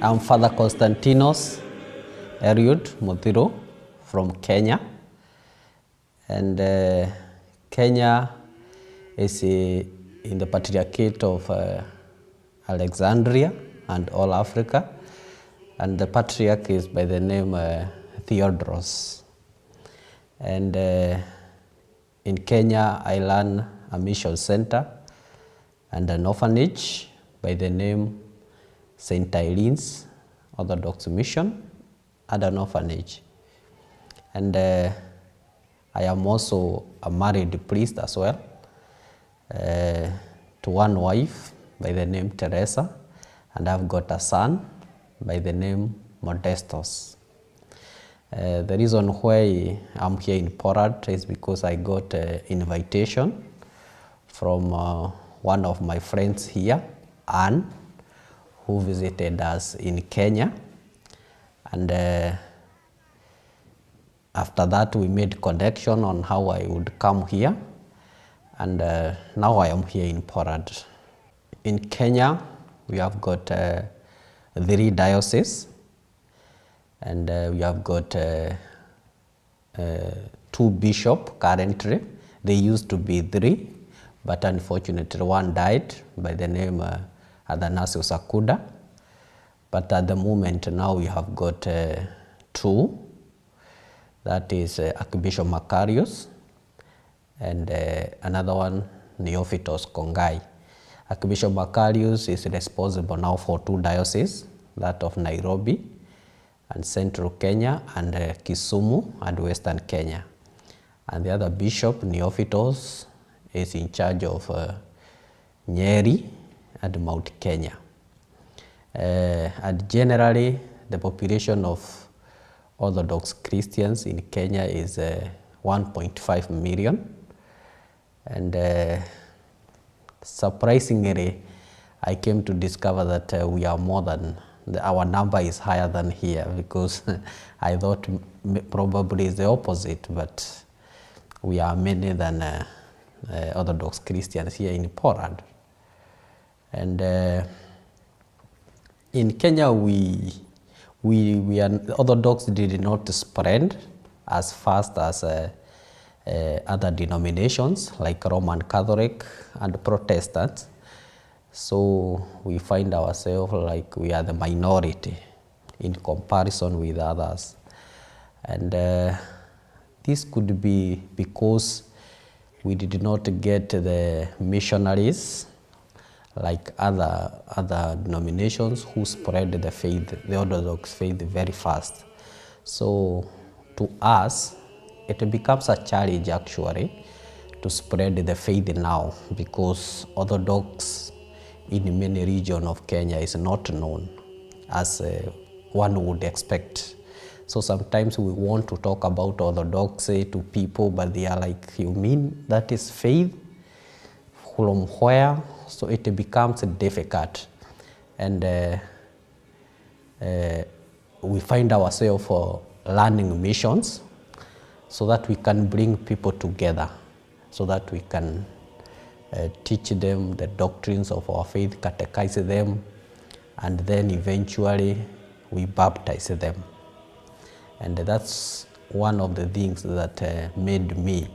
I'm Father Constantinos Mutiro from Kenya, and Kenya is in the Patriarchate of Alexandria and all Africa, and the Patriarch is by the name Theodoros. And in Kenya I run a mission center and an orphanage by the name St. Irene's Orthodox Mission and an orphanage. And I am also a married priest as well, to one wife by the name Teresa, and I've got a son by the name Modestos. The reason why I'm here in Poland is because I got an invitation from one of my friends here, Anne, who visited us in Kenya. And after that we made connection on how I would come here, and now I am here in Poland. In Kenya we have got 3 dioceses, and we have got 2 bishops currently. They used to be 3, but unfortunately one died by the name Athanasius Akuda. But at the moment now we have got 2. That is Archbishop Macarius and another one, Neophytos Kongai. Archbishop Macarius is responsible now for 2 dioceses, that of Nairobi and Central Kenya, and Kisumu and Western Kenya. And the other bishop, Neophytos, is in charge of Nyeri and Mount Kenya. And generally the population of Orthodox Christians in Kenya is 1.5 million, and surprisingly I came to discover that we are more than, our number is higher than here, because I thought probably it's the opposite, but we are many than Orthodox Christians here in Poland. And in Kenya we are Orthodox did not spread as fast as other denominations like Roman Catholic and Protestant. So we find ourselves like we are the minority in comparison with others. And this could be because we did not get the missionaries like other denominations who spread the faith, the Orthodox faith, very fast. So to us, it becomes a challenge actually to spread the faith now, because Orthodox in many regions of Kenya is not known as one would expect. So sometimes we want to talk about Orthodoxy to people, but they are like, you mean that is faith? From where? So it becomes difficult, and we find ourselves learning missions so that we can bring people together, so that we can teach them the doctrines of our faith, catechize them, and then eventually we baptize them. And that's one of the things that made me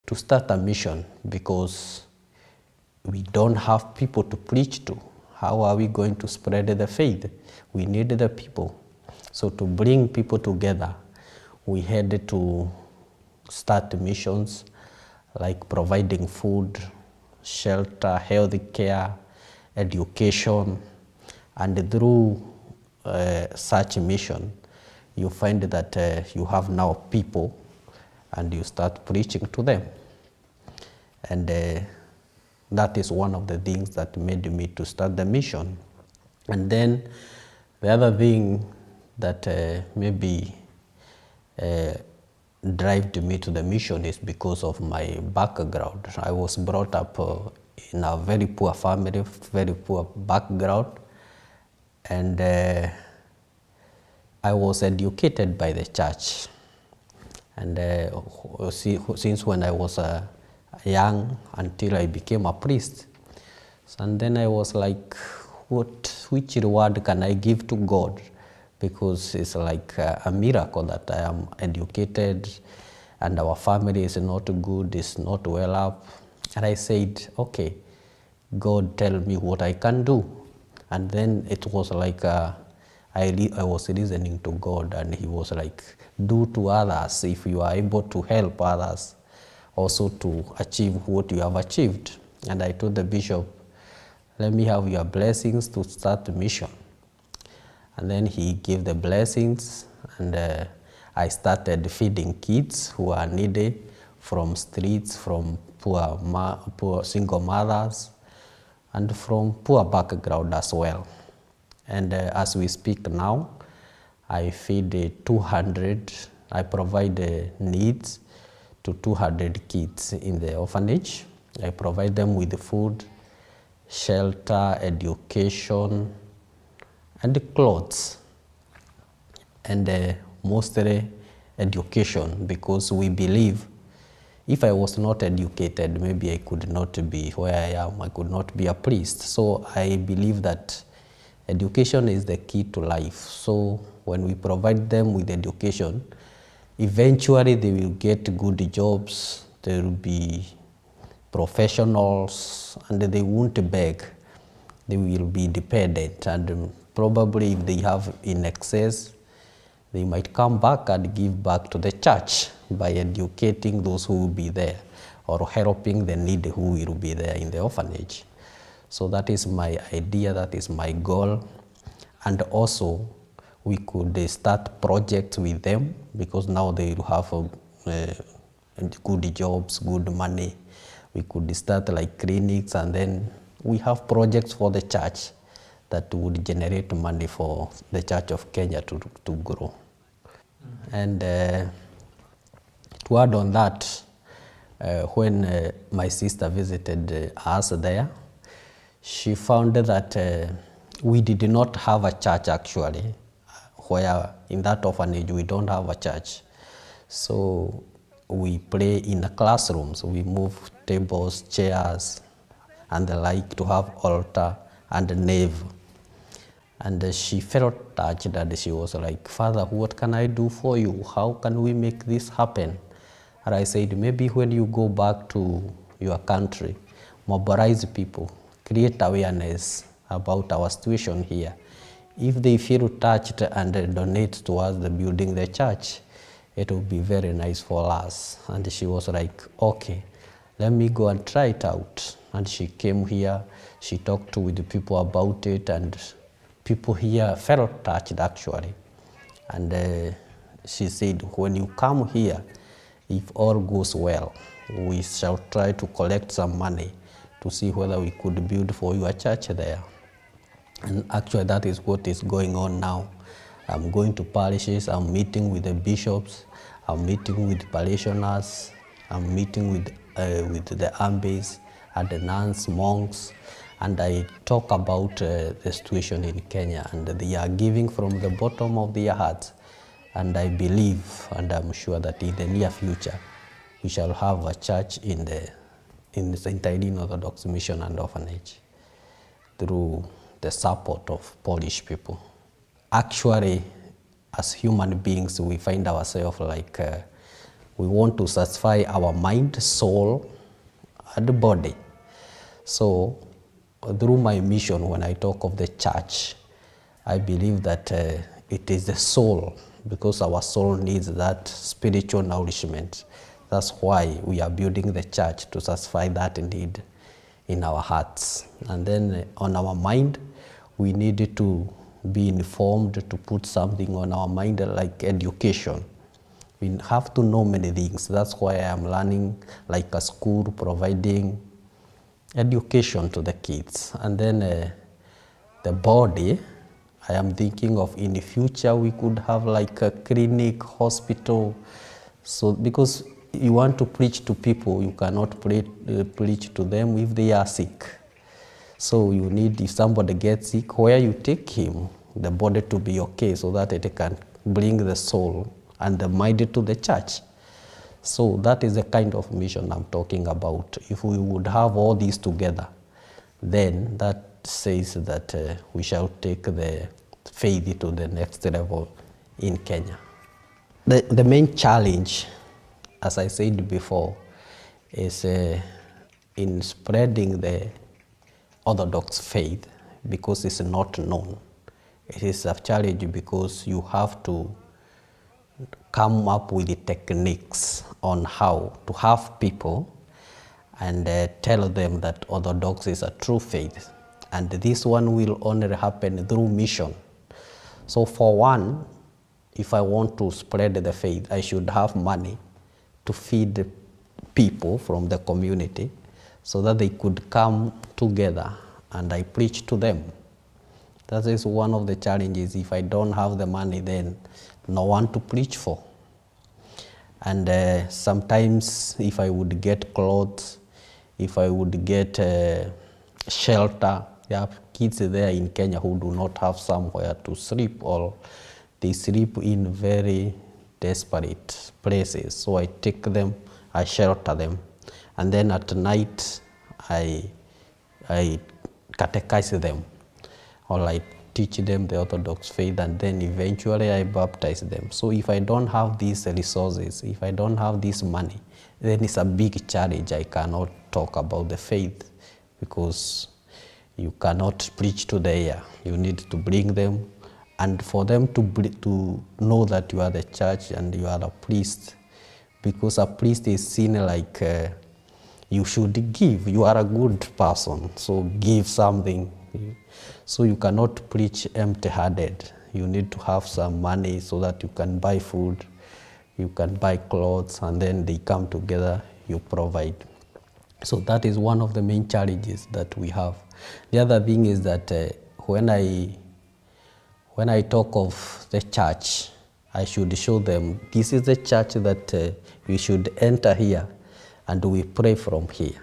to start a mission, because we don't have people to preach to. How are we going to spread the faith? We need the people. So to bring people together, we had to start missions like providing food, shelter, health care, education, and through such mission, you find that you have now people and you start preaching to them. And that is one of the things that made me to start the mission. And then the other thing that maybe drove me to the mission is because of my background. I was brought up in a very poor family, very poor background, and I was educated by the church. And since when I was young until I became a priest. And then I was like, which reward can I give to God? Because it's like a miracle that I am educated and our family is not good, is not well up. And I said, okay, God, tell me what I can do. And then it was like I was listening to God, and He was like, do to others if you are able to help others also to achieve what you have achieved. And I told the bishop, let me have your blessings to start the mission. And then he gave the blessings, and I started feeding kids who are needy from streets, from poor single mothers, and from poor background as well. And as we speak now, I feed 200, I provide needs to 200 kids in the orphanage. I provide them with food, shelter, education, and clothes, and mostly education, because we believe if I was not educated, maybe I could not be where I am, I could not be a priest. So I believe that education is the key to life. So when we provide them with education, eventually they will get good jobs, they will be professionals, and they won't beg. They will be dependent, and probably if they have in excess, they might come back and give back to the church by educating those who will be there, or helping the needy who will be there in the orphanage. So that is my idea, that is my goal. And also we could start projects with them, because now they will have good jobs, good money. We could start like clinics, and then we have projects for the church that would generate money for the Church of Kenya to grow. And to add on that, when my sister visited us there, she found that we did not have a church actually, where in that orphanage we don't have a church. So we pray in the classrooms, we move tables, chairs, and the like to have altar and a nave. And she felt touched, and she was like, Father, what can I do for you? How can we make this happen? And I said, maybe when you go back to your country, mobilize people, create awareness about our situation here. If they feel touched and donate towards the building the church, it will be very nice for us. And she was like, okay, let me go and try it out. And she came here, she talked with the people about it, and people here felt touched actually. And she said, when you come here, if all goes well, we shall try to collect some money to see whether we could build for you a church there. And actually that is what is going on now. I'm going to parishes, I'm meeting with the bishops, I'm meeting with parishioners, I'm meeting with the abbes and the nuns, monks, and I talk about the situation in Kenya, and they are giving from the bottom of their hearts. And I believe, and I'm sure that in the near future, we shall have a church in the St. Orthodox Mission and Orphanage through the support of Polish people. Actually, as human beings, we find ourselves like we want to satisfy our mind, soul, and body. So through my mission, when I talk of the church, I believe that it is the soul, because our soul needs that spiritual nourishment. That's why we are building the church, to satisfy that need in our hearts. And then on our mind, we need to be informed, to put something on our mind like education. We have to know many things. That's why I am learning like a school, providing education to the kids. And then the body, I am thinking of in the future we could have like a clinic, hospital. So because you want to preach to people, you cannot preach to them if they are sick. So you need, if somebody gets sick, where you take him, the body to be okay, so that it can bring the soul and the mind to the church. So that is the kind of mission I'm talking about. If we would have all these together, then that says that we shall take the faith to the next level in Kenya. The main challenge, as I said before, is in spreading the Orthodox faith because it's not known. It is a challenge because you have to come up with the techniques on how to have people and tell them that Orthodox is a true faith. And this one will only happen through mission. So for one, if I want to spread the faith, I should have money to feed people from the community so that they could come together and I preach to them. That is one of the challenges. If I don't have the money, then no one to preach for. And sometimes if I would get clothes, if I would get shelter, there are kids there in Kenya who do not have somewhere to sleep, or they sleep in very desperate places. So I take them, I shelter them, and then at night I catechize them, or I teach them the Orthodox faith, and then eventually I baptize them. So if I don't have these resources, if I don't have this money, then it's a big challenge. I cannot talk about the faith because you cannot preach to the air. You need to bring them, and for them to know that you are the church and you are a priest, because a priest is seen like you should give. You are a good person, so give something. So you cannot preach empty-handed. You need to have some money so that you can buy food, you can buy clothes, and then they come together, you provide. So that is one of the main challenges that we have. The other thing is that when I talk of the church, I should show them this is the church that we should enter here and we pray from here.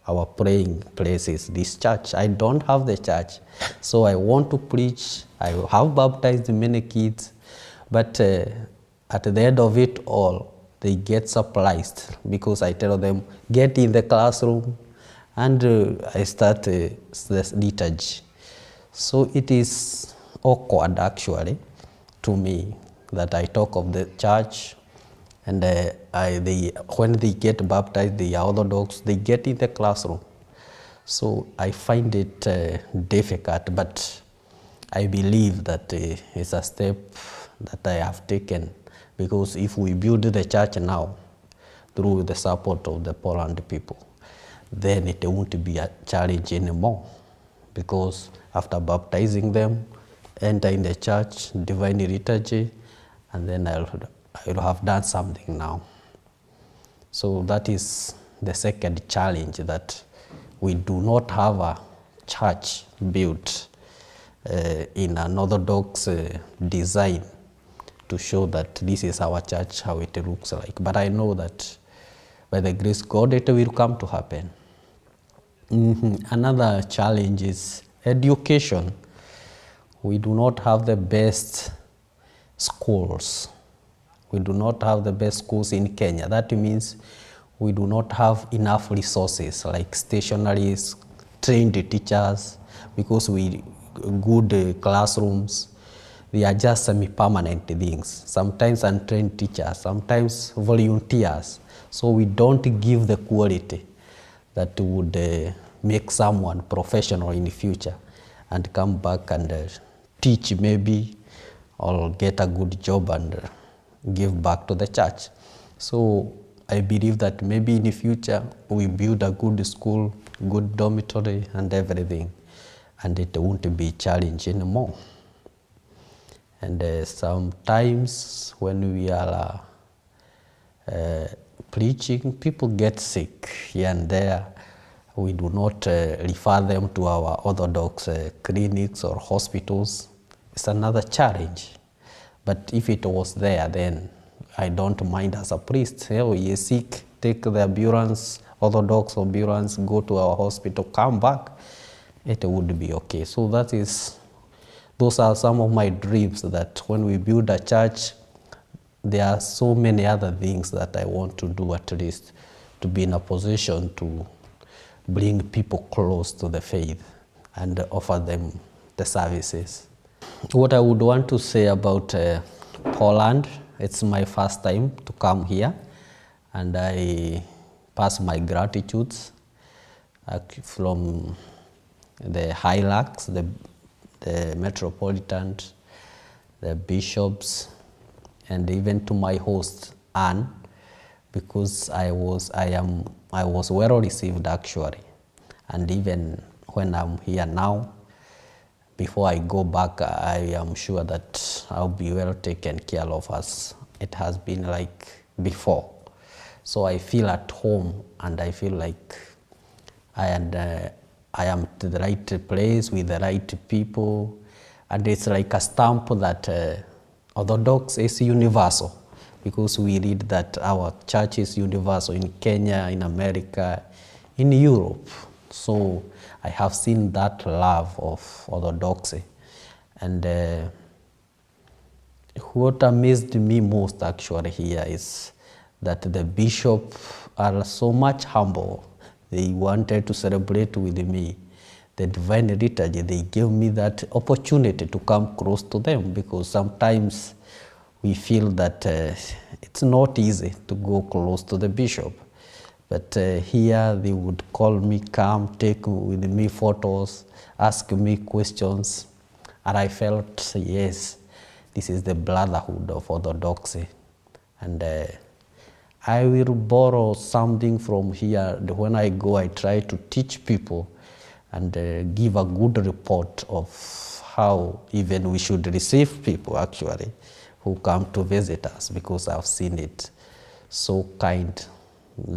Our praying place is this church. I don't have the church, so I want to preach. I have baptized many kids, but at the end of it all, they get surprised because I tell them, get in the classroom, and I start the liturgy. So it is awkward actually to me that I talk of the church, and when they get baptized, they are Orthodox, they get in the classroom. So I find it difficult, but I believe that it's a step that I have taken, because if we build the church now through the support of the Poland people, then it won't be a challenge anymore, because after baptizing them, enter in the church, divine liturgy, and then I'll have done something now. So that is the second challenge, that we do not have a church built in an Orthodox design to show that this is our church, how it looks like. But I know that by the grace of God, it will come to happen. Another challenge is education. We do not have the best schools. We do not have the best schools in Kenya. That means we do not have enough resources like stationaries, trained teachers, because good classrooms, they are just semi-permanent things. Sometimes untrained teachers, sometimes volunteers. So we don't give the quality that would make someone professional in the future and come back and teach maybe, or get a good job and give back to the church. So I believe that maybe in the future we build a good school, good dormitory and everything, and it won't be challenging anymore. And sometimes when we are preaching, people get sick here and there. We do not refer them to our Orthodox clinics or hospitals. It's another challenge. But if it was there, then I don't mind as a priest. Oh, he is sick, take the ambulance, Orthodox ambulance, go to our hospital, come back. It would be okay. So those are some of my dreams, that when we build a church, there are so many other things that I want to do, at least to be in a position to bring people close to the faith and offer them the services. What I would want to say about Poland, it's my first time to come here, and I pass my gratitudes from the hierarchs, the metropolitans, the bishops, and even to my host Anne, because I was well received actually, and even when I'm here now, before I go back, I am sure that I'll be well taken care of as it has been like before. So I feel at home, and I feel like I am to the right place with the right people, and it's like a stamp that Orthodox is universal, because we read that our church is universal in Kenya, in America, in Europe. So I have seen that love of Orthodoxy. And what amazed me most actually here is that the bishop are so much humble. They wanted to celebrate with me the divine liturgy. They gave me that opportunity to come close to them, because sometimes we feel that it's not easy to go close to the bishop. But here they would call me, come, take with me photos, ask me questions. And I felt, yes, this is the brotherhood of Orthodoxy. And I will borrow something from here. When I go, I try to teach people and give a good report of how even we should receive people actually who come to visit us, because I've seen it so kind,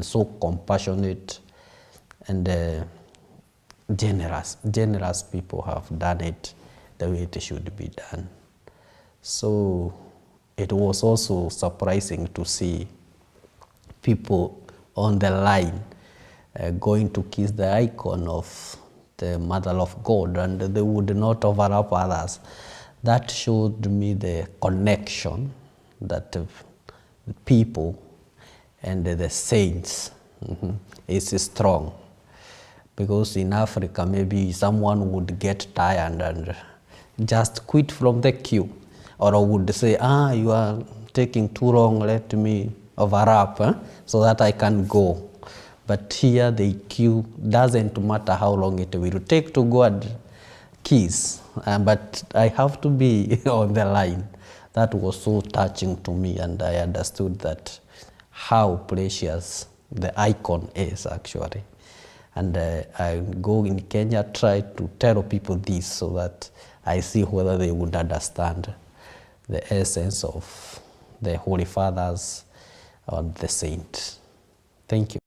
so compassionate, and generous people have done it the way it should be done. So it was also surprising to see people on the line going to kiss the icon of the Mother of God, and they would not overlap others. That showed me the connection that the people and the saints is strong. Because in Africa, maybe someone would get tired and just quit from the queue, or would say, you are taking too long, let me overlap so that I can go. But here the queue doesn't matter how long it will take to go and kiss, but I have to be on the line. That was so touching to me, and I understood that how precious the icon is actually. And I go in Kenya, try to tell people this so that I see whether they would understand the essence of the Holy Fathers or the saints. Thank you.